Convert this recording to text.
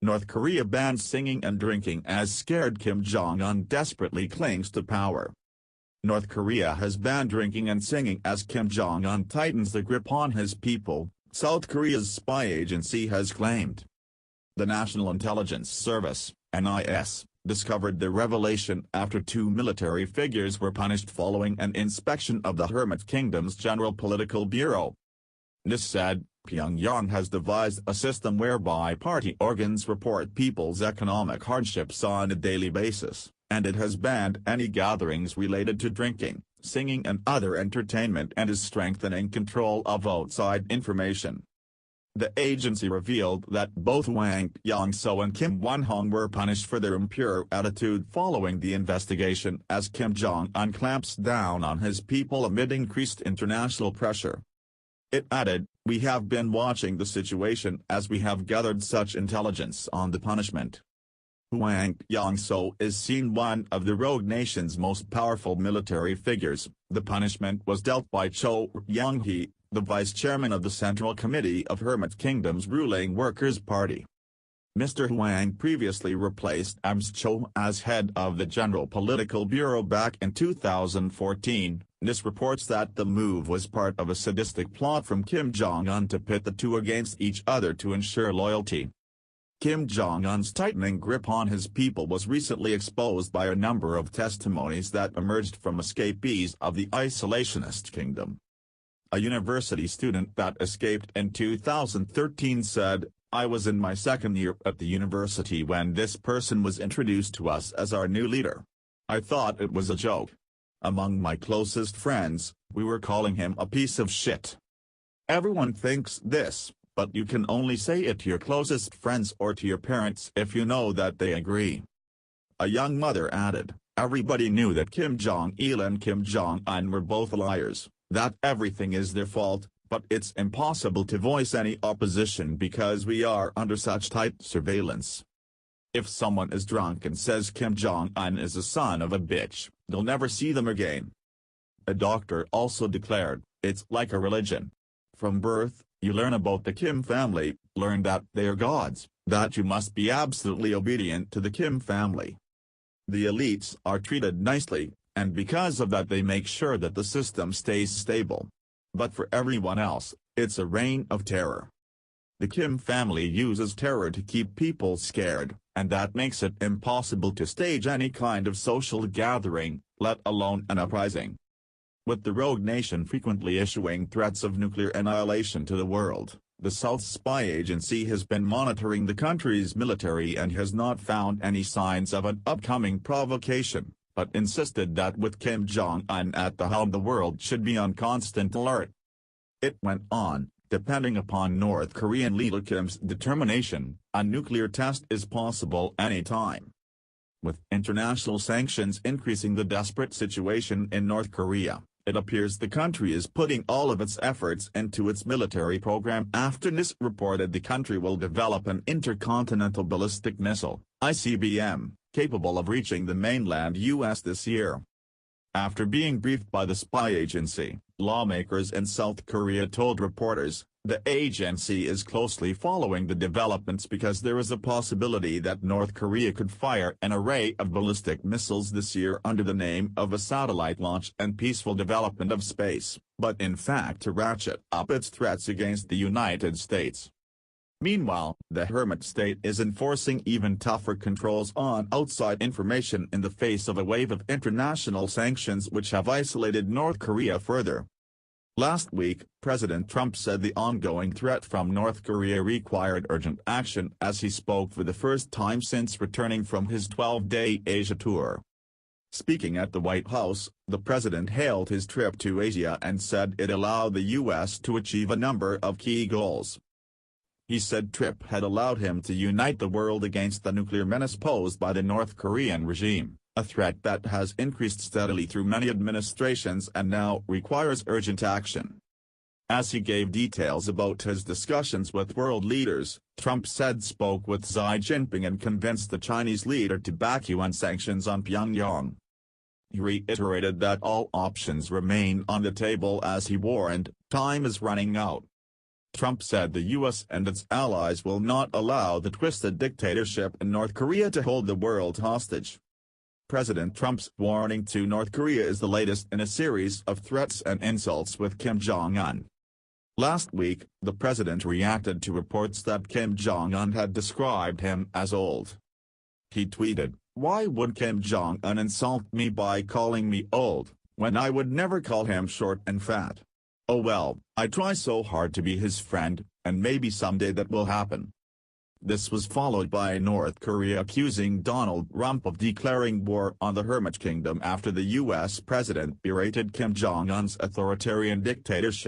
North Korea bans singing and drinking as scared Kim Jong-un desperately clings to power. North Korea has banned drinking and singing as Kim Jong-un tightens the grip on his people, South Korea's spy agency has claimed. The National Intelligence Service, NIS, discovered the revelation after two military figures were punished following an inspection of the Hermit Kingdom's General Political Bureau. NIS said, Pyongyang has devised a system whereby party organs report people's economic hardships on a daily basis, and it has banned any gatherings related to drinking, singing and other entertainment and is strengthening control of outside information. The agency revealed that both Wang Yongso and Kim Won-hong were punished for their impure attitude following the investigation as Kim Jong-un clamps down on his people amid increased international pressure. It added, "We have been watching the situation as we have gathered such intelligence on the punishment." Wang Yongso is seen one of the rogue nation's most powerful military figures. The punishment was dealt by Cho Young-hee, the vice chairman of the Central Committee of Hermit Kingdom's ruling Workers' Party. Mr. Huang previously replaced Ams Cho as head of the General Political Bureau back in 2014. NIS reports that the move was part of a sadistic plot from Kim Jong-un to pit the two against each other to ensure loyalty. Kim Jong-un's tightening grip on his people was recently exposed by a number of testimonies that emerged from escapees of the isolationist kingdom. A university student that escaped in 2013 said, "I was in my second year at the university when this person was introduced to us as our new leader. I thought it was a joke. Among my closest friends, we were calling him a piece of shit. Everyone thinks this, but you can only say it to your closest friends or to your parents if you know that they agree." A young mother added, "Everybody knew that Kim Jong-il and Kim Jong-un were both liars, that everything is their fault, but it's impossible to voice any opposition because we are under such tight surveillance. If someone is drunk and says Kim Jong-un is a son of a bitch, they'll never see them again." A doctor also declared, "It's like a religion. From birth, you learn about the Kim family, learn that they are gods, that you must be absolutely obedient to the Kim family. The elites are treated nicely, and because of that they make sure that the system stays stable. But for everyone else, it's a reign of terror. The Kim family uses terror to keep people scared, and that makes it impossible to stage any kind of social gathering, let alone an uprising." With the rogue nation frequently issuing threats of nuclear annihilation to the world, the South Spy Agency has been monitoring the country's military and has not found any signs of an upcoming provocation, but insisted that with Kim Jong-un at the helm the world should be on constant alert. It went on, "Depending upon North Korean leader Kim's determination, a nuclear test is possible any time." With international sanctions increasing the desperate situation in North Korea, it appears the country is putting all of its efforts into its military program after NIS reported the country will develop an intercontinental ballistic missile, ICBM, capable of reaching the mainland U.S. this year. After being briefed by the spy agency, lawmakers in South Korea told reporters, the agency is closely following the developments because there is a possibility that North Korea could fire an array of ballistic missiles this year under the name of a satellite launch and peaceful development of space, but in fact to ratchet up its threats against the United States. Meanwhile, the Hermit State is enforcing even tougher controls on outside information in the face of a wave of international sanctions which have isolated North Korea further. Last week, President Trump said the ongoing threat from North Korea required urgent action as he spoke for the first time since returning from his 12-day Asia tour. Speaking at the White House, the president hailed his trip to Asia and said it allowed the U.S. to achieve a number of key goals. He said trip had allowed him to unite the world against the nuclear menace posed by the North Korean regime, a threat that has increased steadily through many administrations and now requires urgent action. As he gave details about his discussions with world leaders, Trump said spoke with Xi Jinping and convinced the Chinese leader to back UN sanctions on Pyongyang. He reiterated that all options remain on the table as he warned, time is running out. Trump said the U.S. and its allies will not allow the twisted dictatorship in North Korea to hold the world hostage. President Trump's warning to North Korea is the latest in a series of threats and insults with Kim Jong-un. Last week, the president reacted to reports that Kim Jong-un had described him as old. He tweeted, "Why would Kim Jong-un insult me by calling me old, when I would never call him short and fat? Oh well, I try so hard to be his friend, and maybe someday that will happen." This was followed by North Korea accusing Donald Trump of declaring war on the Hermit Kingdom after the U.S. president berated Kim Jong-un's authoritarian dictatorship.